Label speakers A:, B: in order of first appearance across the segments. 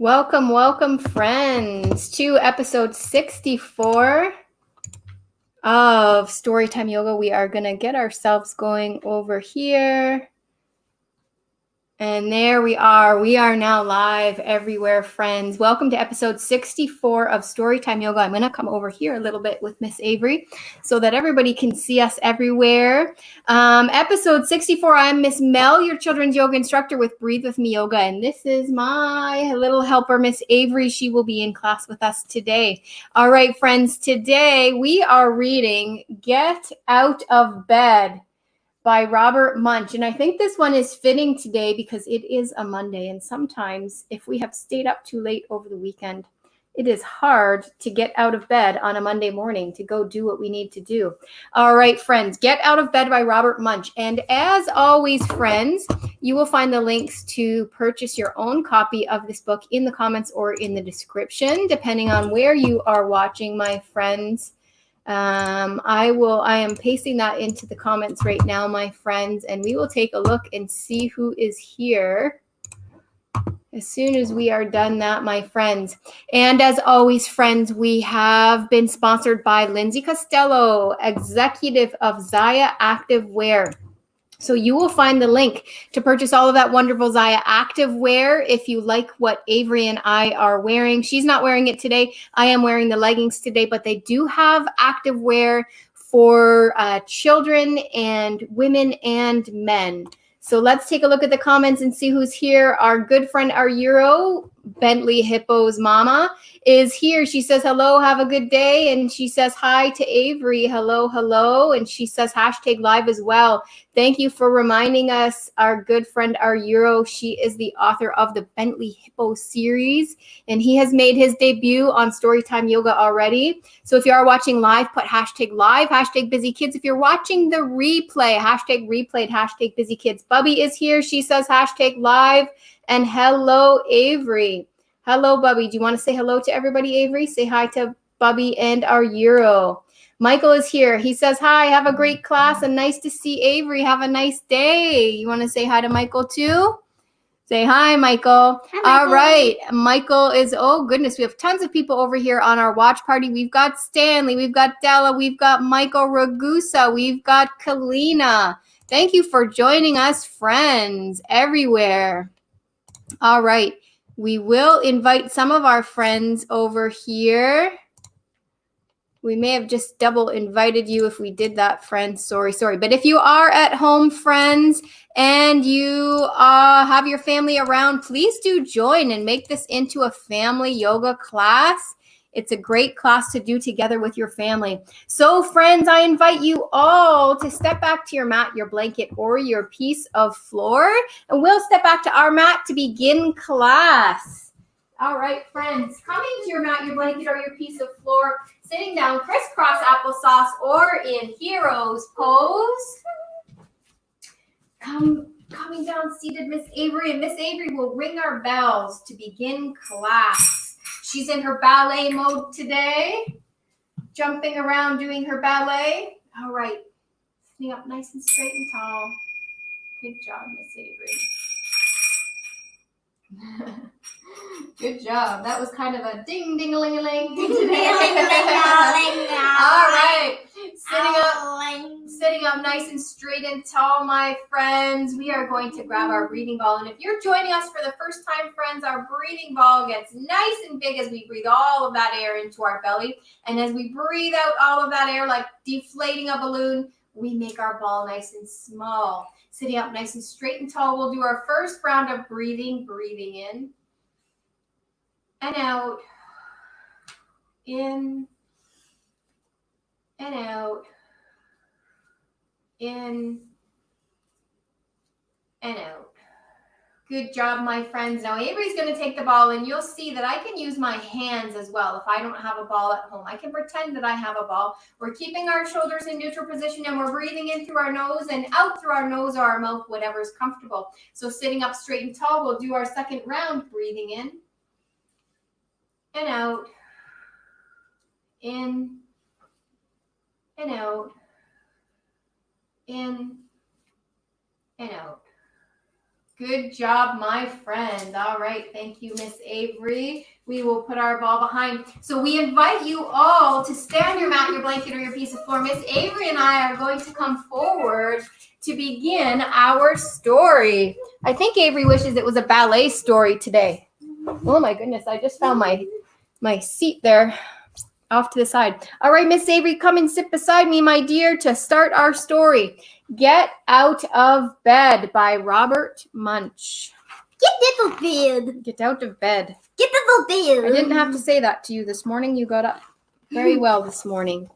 A: Welcome, friends, to episode 64 of Storytime Yoga. We are going to get ourselves going over here. And there we are. We are now live everywhere, friends. Welcome to episode 64 of Storytime Yoga. I'm going to come over here a little bit with Miss Avery so that everybody can see us everywhere. Episode 64, I'm Miss Mel, your children's yoga instructor with Breathe With Me Yoga. And this is my little helper, Miss Avery. She will be in class with us today. All right, friends, today we are reading Get Out of Bed by Robert Munsch. And I think this one is fitting today because it is a Monday. And sometimes if we have stayed up too late over the weekend, it is hard to get out of bed on a Monday morning to go do what we need to do. All right, friends, Get Out of Bed by Robert Munsch. And as always, friends, you will find the links to purchase your own copy of this book in the comments or in the description, depending on where you are watching, my friends. I am pasting that into the comments right now, my friends, and we will take a look and see who is here as soon as we are done that, my friends. And as always, friends, we have been sponsored by Lindsay Costello, executive of Zyia Activewear. So you will find the link to purchase all of that wonderful Zyia activewear if you like what Avery and I are wearing. She's not wearing it today. I am wearing the leggings today, but they do have activewear for children and women and men. So let's take a look at the comments and see who's here. Our good friend, our Euro, Bentley Hippo's mama, is here. She says, hello, have a good day. And she says, hi to Avery. Hello, hello. And she says, hashtag live as well. Thank you for reminding us, our good friend, our Euro. She is the author of the Bentley Hippo series, and he has made his debut on Storytime Yoga already. So if you are watching live, put hashtag live, hashtag busy kids. If you're watching the replay, hashtag replayed, hashtag busy kids. Bubby is here. She says hashtag live. And hello, Avery. Hello, Bubby. Do you want to say hello to everybody, Avery? Say hi to Bubby and our Euro. Michael is here. He says, hi, have a great class and nice to see Avery. Have a nice day. You want to say hi to Michael too? Say hi, Michael. Hi, Michael. All right. Michael is, oh goodness, we have tons of people over here on our watch party. We've got Stanley, we've got Della, we've got Michael Ragusa, we've got Kalina. Thank you for joining us, friends, everywhere. All right. We will invite some of our friends over here. We may have just double invited you if we did that, friends. Sorry. But if you are at home, friends, and you have your family around, please do join and make this into a family yoga class. It's a great class to do together with your family. So, friends, I invite you all to step back to your mat, your blanket, or your piece of floor, and we'll step back to our mat to begin class. All right, friends, coming to your mat, your blanket, or your piece of floor, sitting down crisscross applesauce or in hero's pose. Coming down seated, Miss Avery, and Miss Avery will ring our bells to begin class. She's in her ballet mode today, jumping around doing her ballet. All right, sitting up nice and straight and tall. Good job, Miss Avery. Good job. That was kind of a ding-ding-a-ling-a-ling. All right. Sitting up nice and straight and tall, my friends. We are going to grab our breathing ball. And if you're joining us for the first time, friends, our breathing ball gets nice and big as we breathe all of that air into our belly. And as we breathe out all of that air, like deflating a balloon, we make our ball nice and small. Sitting up nice and straight and tall, we'll do our first round of breathing. Breathing in and out. In and out. In and out. Good job, my friends. Now Avery's going to take the ball, and you'll see that I can use my hands as well if I don't have a ball at home. I can pretend that I have a ball. We're keeping our shoulders in neutral position, and we're breathing in through our nose and out through our nose or our mouth, whatever is comfortable. So sitting up straight and tall, we'll do our second round. Breathing in and out. In and out. In and out. Good job, my friend. All right. Thank you, Miss Avery. We will put our ball behind. So we invite you all to stay on your mat, your blanket, or your piece of floor. Miss Avery and I are going to come forward to begin our story. I think Avery wishes it was a ballet story today. Oh my goodness. I just found my seat there off to the side. All right, Miss Avery, come and sit beside me, my dear, to start our story. Get Out of Bed by Robert Munsch.
B: Get out of bed.
A: Get out of bed.
B: Get out of bed.
A: I didn't have to say that to you this morning. You got up very well this morning.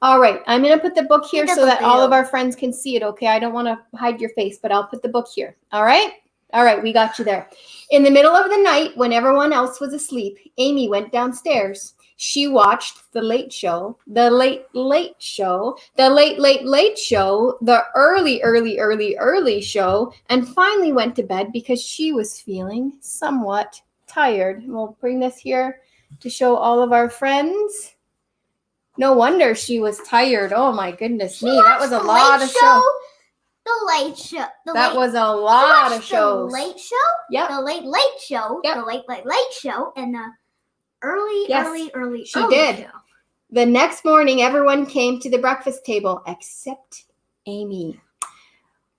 A: All right, I'm going to put the book here so that all of our friends can see it, okay? I don't want to hide your face, but I'll put the book here. All right? All right, we got you there. In the middle of the night, when everyone else was asleep, Amy went downstairs. She watched The Late Show, The Late Late Show, The Late Late Late Show, The Early Early Early Early Show, and finally went to bed because she was feeling somewhat tired. We'll bring this here to show all of our friends. No wonder she was tired. Oh my goodness me. That was a lot of shows.
B: The Late Show.
A: That was a lot of shows.
B: The Late Show?
A: Yep.
B: The Late Late Show.
A: Yep.
B: The Late Late Late Show. And the Early
A: She did.
B: Show.
A: The next morning, everyone came to the breakfast table except Amy.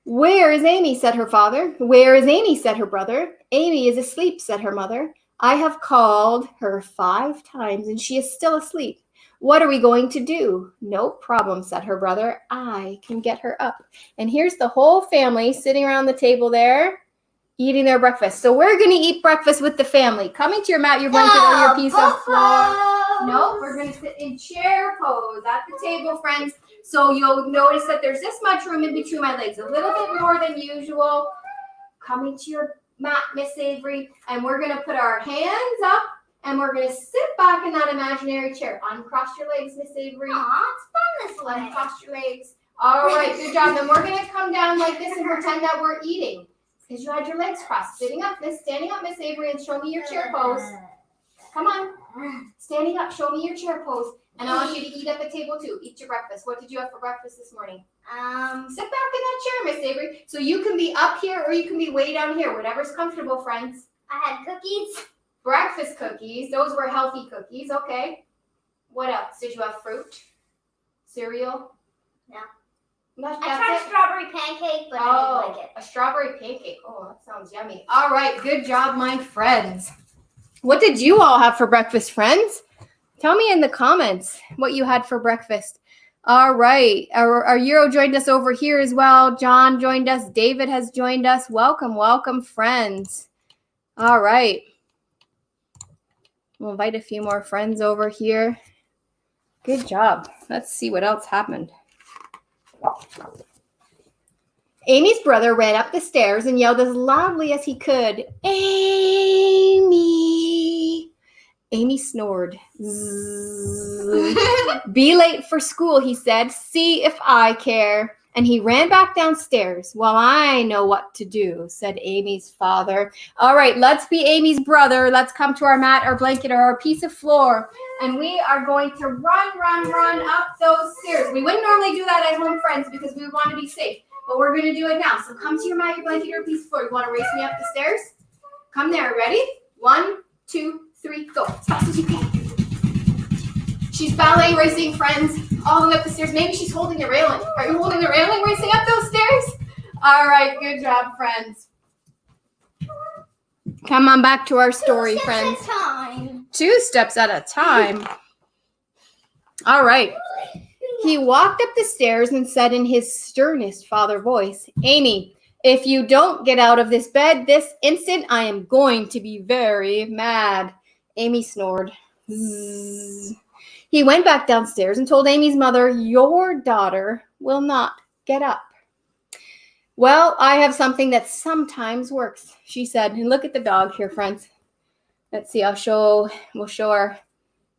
A: Where is Amy? Said her father. Where is Amy? Said her brother. Amy is asleep, said her mother. I have called her 5 times and she is still asleep. What are we going to do? No problem, said her brother. I can get her up. And here's the whole family sitting around the table there, eating their breakfast. So we're going to eat breakfast with the family. Coming to your mat, your blanket, or your piece of floor. Nope, we're going to sit in chair pose at the table, friends. So you'll notice that there's this much room in between my legs, a little bit more than usual. Coming to your mat, Miss Avery, and we're going to put our hands up. And we're going to sit back in that imaginary chair. Uncross your legs, Miss Avery.
B: Aw, it's fun this way.
A: Uncross your legs. All right, good job. Then we're going to come down like this and pretend that we're eating. Because you had your legs crossed. Standing up, Miss Avery, and show me your chair pose. Come on. Standing up, show me your chair pose. And I want you to eat at the table too. Eat your breakfast. What did you have for breakfast this morning? Sit back in that chair, Miss Avery. So you can be up here or you can be way down here. Whatever's comfortable, friends.
B: I had cookies.
A: Breakfast cookies. Those were healthy cookies. Okay. What else? Did you have fruit? Cereal?
B: No.
A: That's
B: I tried
A: it?
B: strawberry pancake, but I didn't like it.
A: A strawberry pancake. Oh, that sounds yummy. All right. Good job, my friends. What did you all have for breakfast, friends? Tell me in the comments what you had for breakfast. All right. Our Euro joined us over here as well. John joined us. David has joined us. Welcome, welcome, friends. All right. We'll invite a few more friends over here. Good job. Let's see what else happened. Amy's brother ran up the stairs and yelled as loudly as he could, Amy! Amy snored. Be late for school, he said. See if I care. And he ran back downstairs. Well, I know what to do, said Amy's father. All right, let's be Amy's brother. Let's come to our mat, our blanket, or our piece of floor. And we are going to run up those stairs. We wouldn't normally do that at home, friends, because we want to be safe. But we're going to do it now. So come to your mat, your blanket, or piece of floor. You want to race me up the stairs? Come there. Ready? 1, 2, 3, go. As fast as you can. She's ballet racing, friends, all the way up the stairs. Maybe she's holding the railing. Are you holding the railing racing up those stairs? All right, good job, friends. Come on back to our story, friends.
B: 2 steps at a time.
A: 2 steps at a time. All right. He walked up the stairs and said in his sternest father voice, Amy, if you don't get out of this bed this instant, I am going to be very mad. Amy snored. Zzz. He went back downstairs and told Amy's mother, your daughter will not get up. Well, I have something that sometimes works, she said. And look at the dog here, friends. Let's see, we'll show our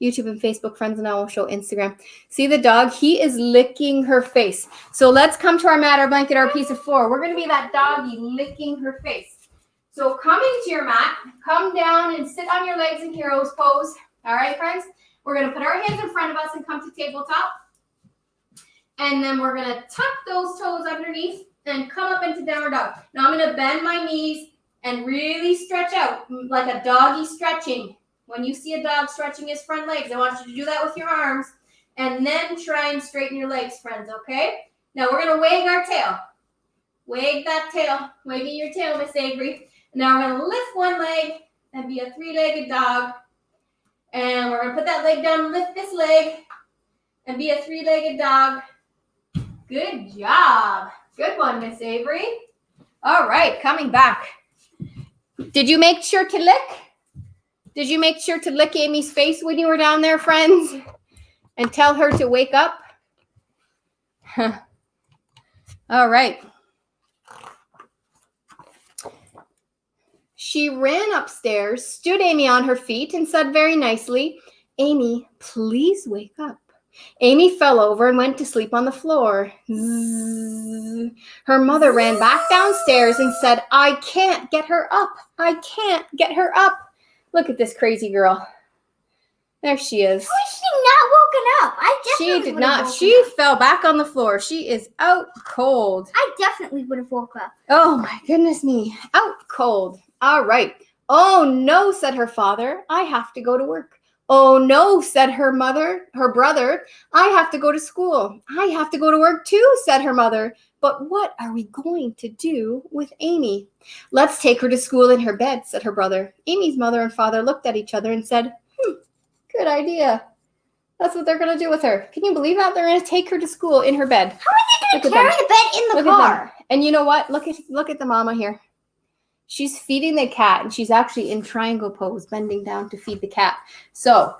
A: YouTube and Facebook friends, and now we'll show Instagram. See the dog? He is licking her face. So let's come to our mat, our blanket, our piece of floor. We're going to be that doggy licking her face. So coming to your mat, come down and sit on your legs in hero's pose. All right, friends? We're going to put our hands in front of us and come to tabletop. And then we're going to tuck those toes underneath. and come up into downward dog. Now I'm going to bend my knees and really stretch out like a doggy stretching. When you see a dog stretching his front legs, I want you to do that with your arms and then try and straighten your legs, friends, okay? Now we're going to wag our tail. Wag that tail. Wagging your tail, Miss Avery. Now we're going to lift one leg and be a three-legged dog. And we're going to put that leg down and lift this leg and be a three-legged dog. Good job. Good one, Miss Avery. All right, coming back. Did you make sure to lick? Did you make sure to lick Amy's face when you were down there, friends? And tell her to wake up? All right. She ran upstairs, stood Amy on her feet, and said very nicely, "Amy, please wake up." Amy fell over and went to sleep on the floor. Zzz. Her mother ran back downstairs and said, "I can't get her up. I can't get her up." Look at this crazy girl. There she is.
B: How is she not woken up?
A: She did not. She fell back on the floor. She is out cold.
B: I definitely would have woke up.
A: Oh my goodness me. Out cold. All right. "Oh no," said her father. "I have to go to work." "Oh no," said her brother. "I have to go to school." "I have to go to work too," said her mother. "But what are we going to do with Amy?" "Let's take her to school in her bed," said her brother. Amy's mother and father looked at each other and said, "Good idea." That's what they're going to do with her. Can you believe that? They're going to take her to school in her bed.
B: How are they going to carry the bed in the car?
A: And you know what? Look at the mama here. She's feeding the cat, and she's actually in triangle pose, bending down to feed the cat. So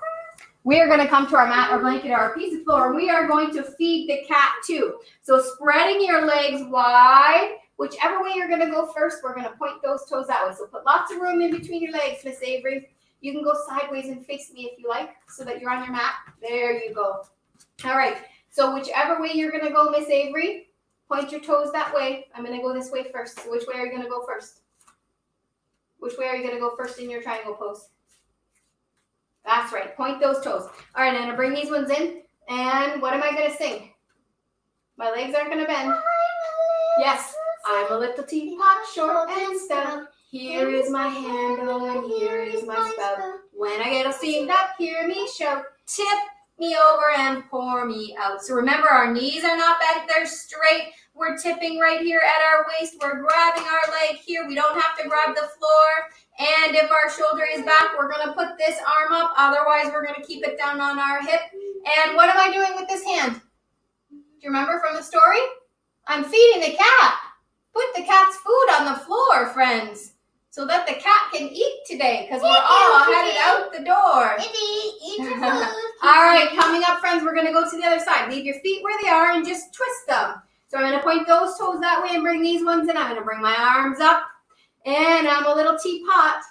A: we are going to come to our mat, our blanket, or our piece of floor, and we are going to feed the cat too. So spreading your legs wide, whichever way you're going to go first, we're going to point those toes that way. So put lots of room in between your legs, Miss Avery. You can go sideways and face me if you like, so that you're on your mat. There you go. All right. So whichever way you're going to go, Miss Avery, point your toes that way. I'm going to go this way first. So which way are you going to go first? Which way are you going to go first in your triangle pose? That's right. Point those toes. All right, Anna, bring these ones in. And what am I going to sing? My legs aren't going to bend. Yes. I'm a little teapot, short and stout. Here is my handle and here is my spout. When I get all steamed up, hear me shout. Tip me over and pour me out. So remember, our knees are not bent. They're straight. We're tipping right here at our waist. We're grabbing our leg here. We don't have to grab the floor. And if our shoulder is back, we're going to put this arm up. Otherwise, we're going to keep it down on our hip. And what am I doing with this hand? Do you remember from the story? I'm feeding the cat. Put the cat's food on the floor, friends, so that the cat can eat today, because we're all headed out the door.
B: Eat your food.
A: All right, coming up, friends, we're going to go to the other side. Leave your feet where they are and just twist them. So I'm going to point those toes that way and bring these ones in. I'm going to bring my arms up, and I'm a little teapot.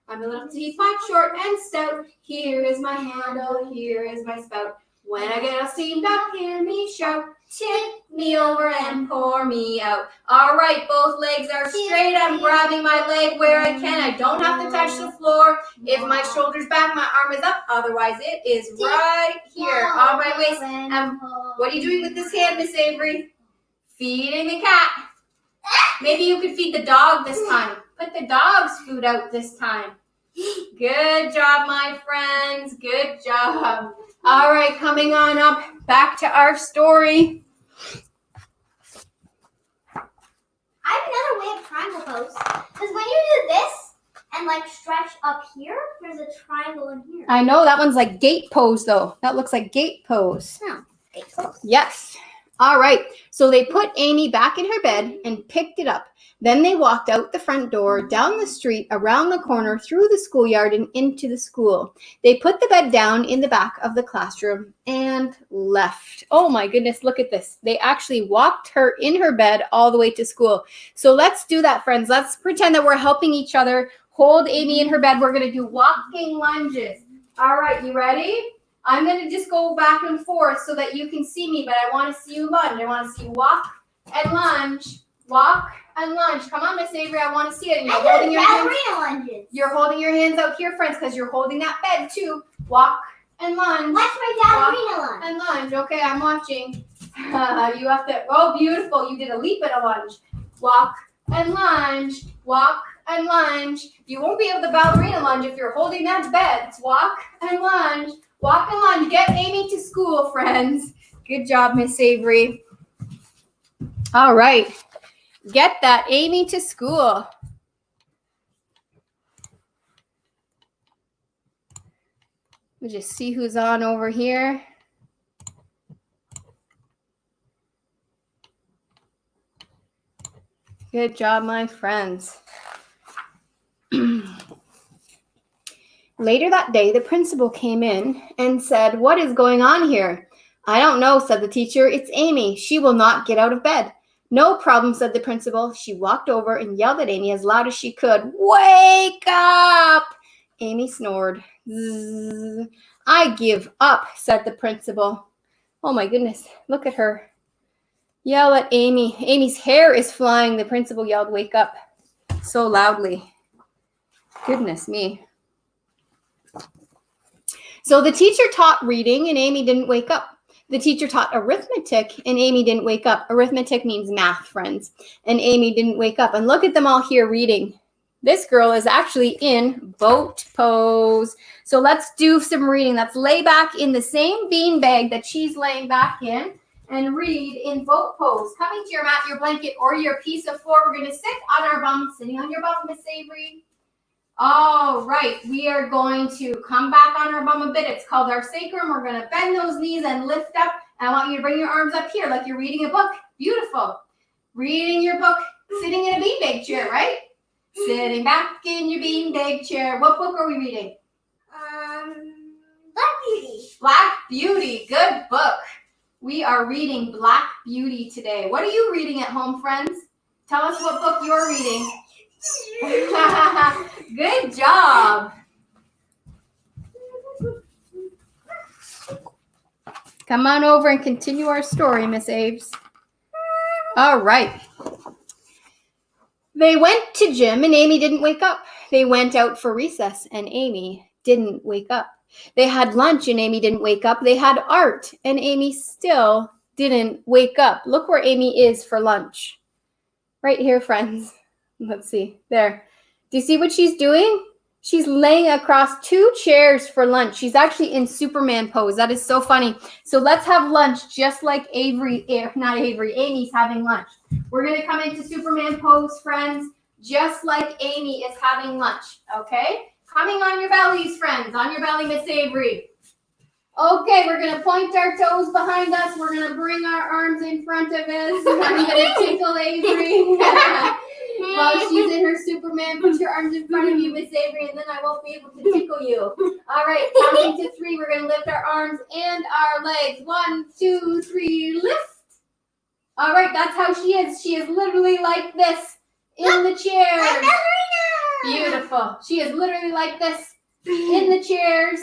A: I'm a little teapot, short and stout. Here is my handle, here is my spout. When I get all steamed up, hear me shout. Tip me over and pour me out. All right, both legs are straight. I'm grabbing my leg where I can. I don't have to touch the floor. If my shoulder's back, my arm is up. Otherwise, it is right here on my waist. What are you doing with this hand, Miss Avery? Feeding the cat. Maybe you could feed the dog this time. Put the dog's food out this time. Good job, my friends. Good job. All right, coming on up, back to our story.
B: I have another way of triangle pose. Because when you do this and like stretch up here, there's a triangle in here.
A: I know, that one's like gate pose though. That looks like gate pose.
B: No, gate pose.
A: Yes. All right. So they put Amy back in her bed and picked it up. Then they walked out the front door, down the street, around the corner, through the schoolyard, and into the school. They put the bed down in the back of the classroom and left. Oh my goodness, look at this. They actually walked her in her bed all the way to school. So let's do that, friends. Let's pretend that we're helping each other. Hold Amy in her bed. We're going to do walking lunges. All right, you ready? I'm going to just go back and forth so that you can see me, but I want to see you lunge. I want to see you walk and lunge. Walk and lunge. Come on, Miss Avery. I want to see it. You're holding your hands.
B: Lunges.
A: You're holding your hands out here, friends, because you're holding that bed too. Walk and lunge.
B: Watch my ballerina lunge.
A: And lunge. Okay, I'm watching. You have to, oh, beautiful. You did a leap and a lunge. Walk and lunge. Walk and lunge. You won't be able to ballerina lunge if you're holding that bed. It's walk and lunge. Walk and lunge. Get Amy to school, friends. Good job, Miss Avery. All right. Get that Amy to school. We'll just see who's on over here. Good job, my friends. Later that day, the principal came in and said, "What is going on here?" "I don't know," said the teacher. "It's Amy. She will not get out of bed." "No problem," said the principal. She walked over and yelled at Amy as loud as she could. "Wake up!" Amy snored. Zzz. "I give up," said the principal. Oh my goodness, look at her. Yell at Amy. Amy's hair is flying. The principal yelled, "Wake up," so loudly. Goodness me. So the teacher taught reading and Amy didn't wake up. The teacher taught arithmetic and Amy didn't wake up. Arithmetic means math, friends. And Amy didn't wake up. And look at them all here reading. This girl is actually in boat pose. So let's do some reading. Let's lay back in the same bean bag that she's laying back in and read in boat pose. Coming to your mat, your blanket, or your piece of floor. We're going to sit on our bum, sitting on your bum, Miss Avery. All right, we are going to come back on our bum a bit. It's called our sacrum. We're going to bend those knees and lift up. I want you to bring your arms up here like you're reading a book. Beautiful. Reading your book, sitting in a beanbag chair, right? Sitting back in your beanbag chair. What book are we reading?
B: Black Beauty.
A: Black Beauty. Good book. We are reading Black Beauty today. What are you reading at home, friends? Tell us what book you're reading. Good job. Come on over and continue our story, Miss Aves. All right. They went to gym and Amy didn't wake up. They went out for recess and Amy didn't wake up. They had lunch and Amy didn't wake up. They had art and Amy still didn't wake up. Look where Amy is for lunch. Right here, friends. Let's see. There. Do you see what she's doing? She's laying across 2 chairs for lunch. She's actually in Superman pose. That is so funny. So let's have lunch just like Amy's having lunch. We're going to come into Superman pose, friends, just like Amy is having lunch, okay? Coming on your bellies, friends. On your belly, Miss Avery. Okay, we're going to point our toes behind us. We're going to bring our arms in front of us. I'm going to tickle Avery. While she's in her Superman, put your arms in front of you, Miss Avery, and then I won't be able to tickle you. All right, counting to 3, we're going to lift our arms and our legs. 1, 2, 3, lift. All right, that's how she is. She is literally like this in the chair. Beautiful. She is literally like this in the chair,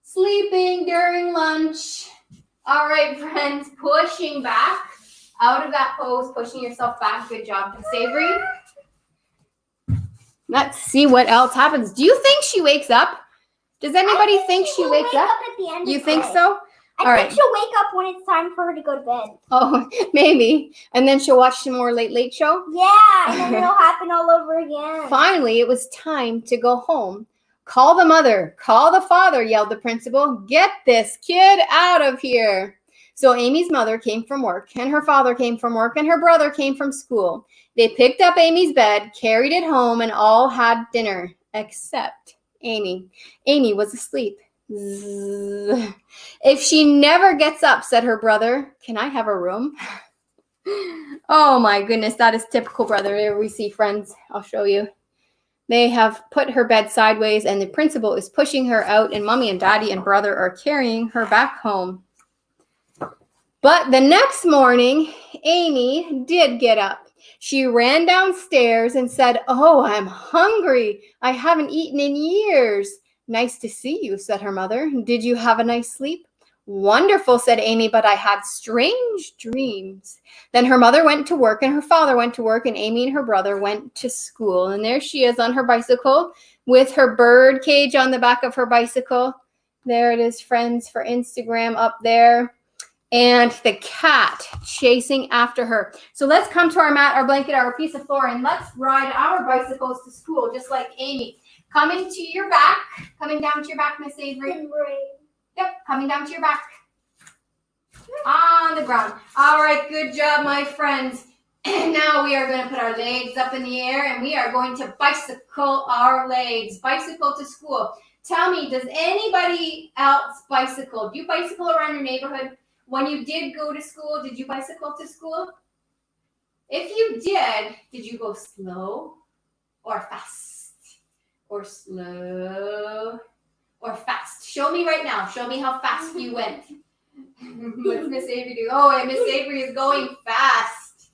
A: sleeping during lunch. All right, friends, pushing back. Out of that pose, pushing yourself back. Good job, Miss Avery. Let's see what else happens. Do you think she wakes up? Does anybody think she wakes up?
B: At the end
A: You
B: of
A: think
B: the day.
A: so?
B: I think she'll wake up when it's time for her to go to bed.
A: Oh, maybe. And then she'll watch some more Late Show?
B: Yeah, and then it'll happen all over again.
A: Finally, it was time to go home. Call the mother. Call the father, yelled the principal. Get this kid out of here. So Amy's mother came from work, and her father came from work, and her brother came from school. They picked up Amy's bed, carried it home, and all had dinner, except Amy. Amy was asleep. Zzz. If she never gets up, said her brother, can I have a room? Oh my goodness, that is typical brother. Here we see, friends. I'll show you. They have put her bed sideways, and the principal is pushing her out, and mommy and daddy and brother are carrying her back home. But the next morning, Amy did get up. She ran downstairs and said, "Oh, I'm hungry. I haven't eaten in years." "Nice to see you," said her mother. "Did you have a nice sleep?" "Wonderful," said Amy, "but I had strange dreams." Then her mother went to work and her father went to work and Amy and her brother went to school. And there she is on her bicycle with her bird cage on the back of her bicycle. There it is, friends, for Instagram up there. and the cat chasing after her. So let's come to our mat, our blanket, our piece of floor, and let's ride our bicycles to school, just like Amy. Coming to your back, coming down to your back, Miss Avery. Yep, coming down to your back. On the ground. All right, good job, my friends. And now we are going to put our legs up in the air, and we are going to bicycle our legs. Bicycle to school. Tell me, does anybody else bicycle? Do you bicycle around your neighborhood? When you did go to school, did you bicycle to school? If you did you go slow or fast? Or slow or fast? Show me right now. Show me how fast you went. What's Miss Avery do? Oh, and Miss Avery is going fast.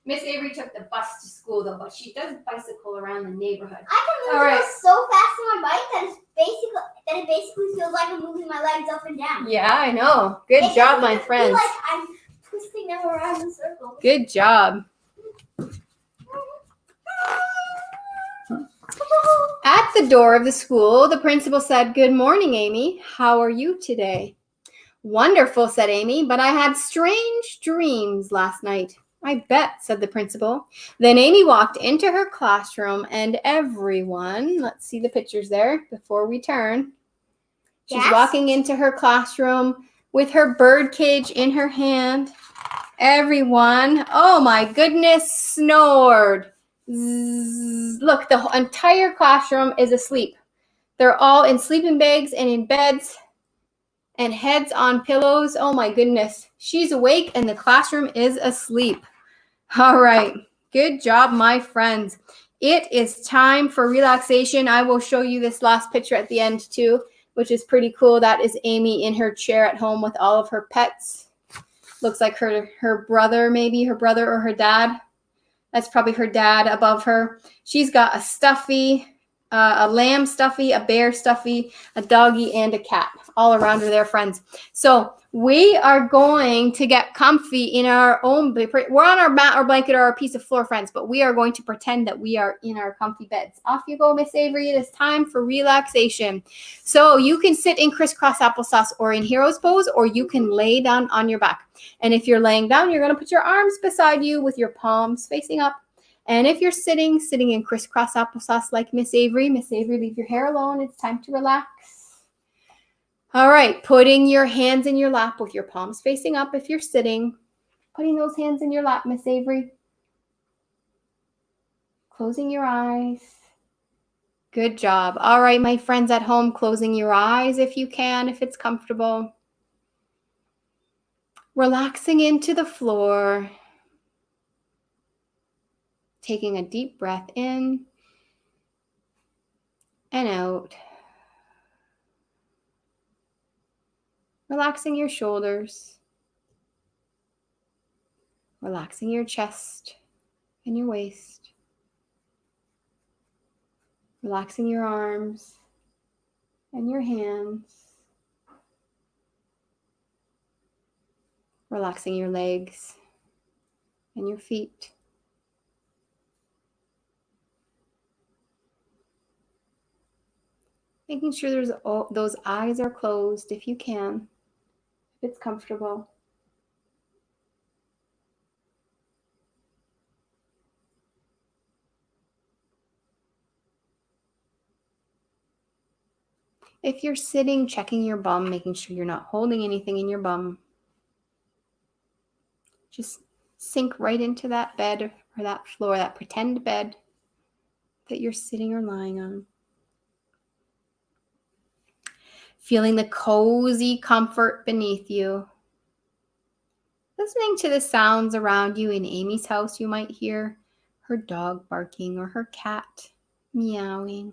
A: Miss Avery took the bus to school though, but she does bicycle around the neighborhood.
B: I can move so fast on my bike that it basically feels like I'm moving my legs up and down.
A: Yeah, I know. Good job, my friends.
B: Like I'm twisting them around in circles.
A: Good job. At the door of the school, the principal said, "Good morning, Amy. How are you today?" "Wonderful," said Amy, "but I had strange dreams last night." "I bet," said the principal. Then Amy walked into her classroom, and everyone, let's see the pictures there before we turn. She's walking into her classroom with her bird cage in her hand. Everyone, oh my goodness, snored. Zzz. Look, the entire classroom is asleep. They're all in sleeping bags and in beds and heads on pillows. Oh my goodness. She's awake and the classroom is asleep. All right. Good job, my friends. It is time for relaxation. I will show you this last picture at the end too, which is pretty cool. That is Amy in her chair at home with all of her pets. Looks like her brother, maybe her brother or her dad. That's probably her dad above her. She's got a stuffy, a lamb stuffy, a bear stuffy, a doggy, and a cat all around her there, friends. So we are going to get comfy in our own, we're on our mat or blanket or our piece of floor, friends, but we are going to pretend that we are in our comfy beds. Off you go, Miss Avery. It is time for relaxation. So you can sit in crisscross applesauce or in hero's pose, or you can lay down on your back. And if you're laying down, you're going to put your arms beside you with your palms facing up. And if you're sitting in crisscross applesauce like Miss Avery, leave your hair alone. It's time to relax. All right, putting your hands in your lap with your palms facing up if you're sitting. Putting those hands in your lap, Miss Avery. Closing your eyes. Good job. All right, my friends at home, closing your eyes if you can, if it's comfortable. Relaxing into the floor. Taking a deep breath in and out. Relaxing your shoulders. Relaxing your chest and your waist. Relaxing your arms and your hands. Relaxing your legs and your feet. Making sure those eyes are closed if you can, if it's comfortable. If you're sitting, checking your bum, making sure you're not holding anything in your bum. Just sink right into that bed or that floor, that pretend bed that you're sitting or lying on. Feeling the cozy comfort beneath you. Listening to the sounds around you. In Amy's house, you might hear her dog barking or her cat meowing,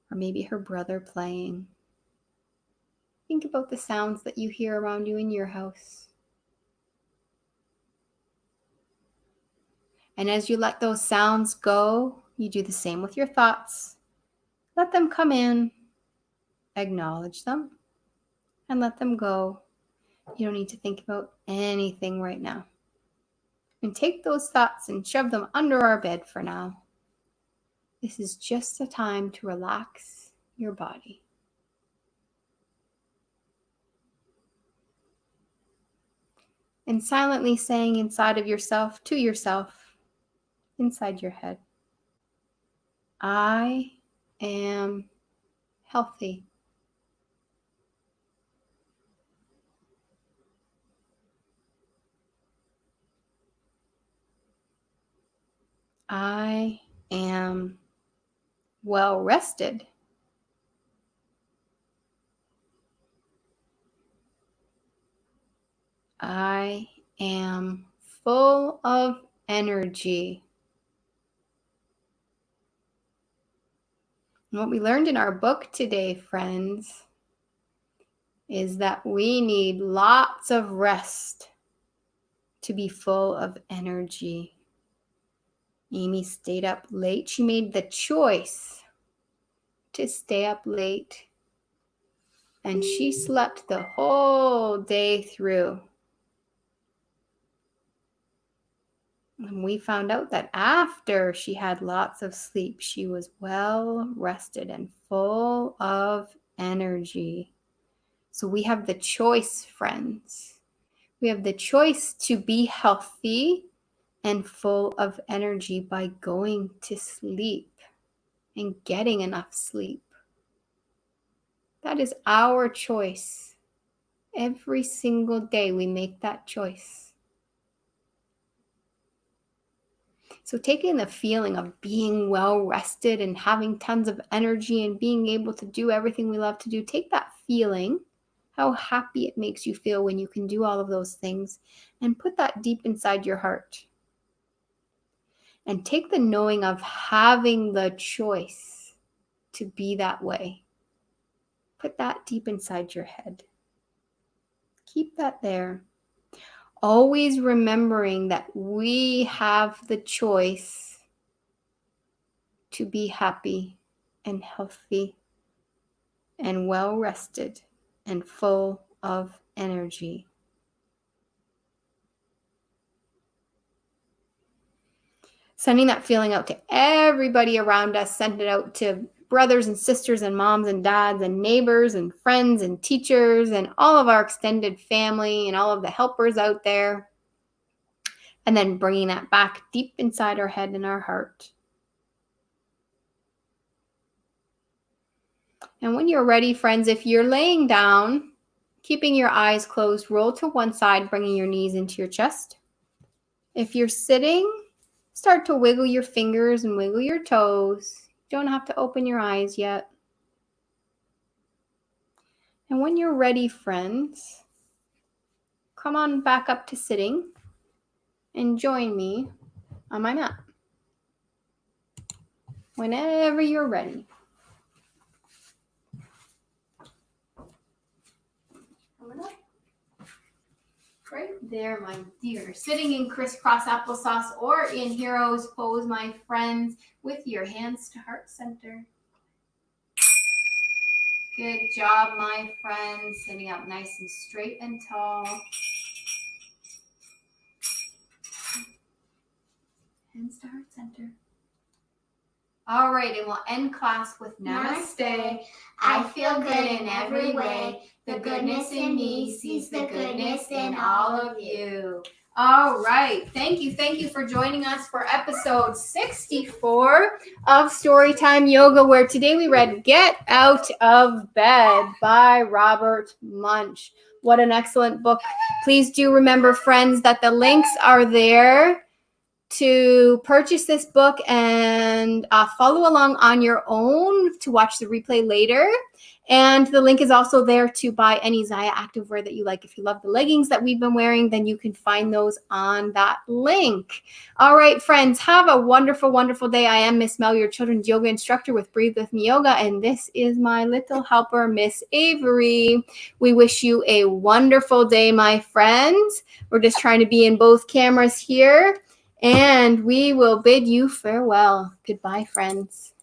A: or maybe her brother playing. Think about the sounds that you hear around you in your house. And as you let those sounds go, you do the same with your thoughts. Let them come in, acknowledge them, and let them go. You don't need to think about anything right now. And take those thoughts and shove them under our bed for now. This is just a time to relax your body. and silently saying inside of yourself, to yourself, inside your head, I am healthy. I am well rested. I am full of energy. And what we learned in our book today, friends, is that we need lots of rest to be full of energy. Amy stayed up late. She made the choice to stay up late, and she slept the whole day through. And we found out that after she had lots of sleep, she was well rested and full of energy. So we have the choice, friends. We have the choice to be healthy and full of energy by going to sleep and getting enough sleep. That is our choice. Every single day we make that choice. So taking the feeling of being well rested and having tons of energy and being able to do everything we love to do, take that feeling, how happy it makes you feel when you can do all of those things, and put that deep inside your heart. And take the knowing of having the choice to be that way. Put that deep inside your head. Keep that there. Always remembering that we have the choice to be happy and healthy and well rested and full of energy. Sending that feeling out to everybody around us. Send it out to brothers and sisters and moms and dads and neighbors and friends and teachers and all of our extended family and all of the helpers out there. And then bringing that back deep inside our head and our heart. And when you're ready, friends, if you're laying down, keeping your eyes closed, roll to one side, bringing your knees into your chest. If you're sitting, start to wiggle your fingers and wiggle your toes. You don't have to open your eyes yet. And when you're ready, friends, come on back up to sitting and join me on my mat. Whenever you're ready. Right there, my dear. Sitting in crisscross applesauce or in hero's pose, my friends, with your hands to heart center. Good job, my friends. Sitting up nice and straight and tall. Hands to heart center. All right, and we'll end class with Namaste. I feel good in every way. The goodness in me sees the goodness in all of you. All right. Thank you for joining us for episode 64 of Storytime Yoga, where today we read Get Out of Bed by Robert Munsch. What an excellent book. Please do remember, friends, that the links are there to purchase this book and follow along on your own to watch the replay later. And the link is also there to buy any Zyia activewear that you like. If you love the leggings that we've been wearing, then you can find those on that link. All right, friends, have a wonderful, wonderful day. I am Miss Mel, your children's yoga instructor with Breathe With Me Yoga, and this is my little helper, Miss Avery. We wish you a wonderful day, my friends. We're just trying to be in both cameras here. And we will bid you farewell. Goodbye, friends.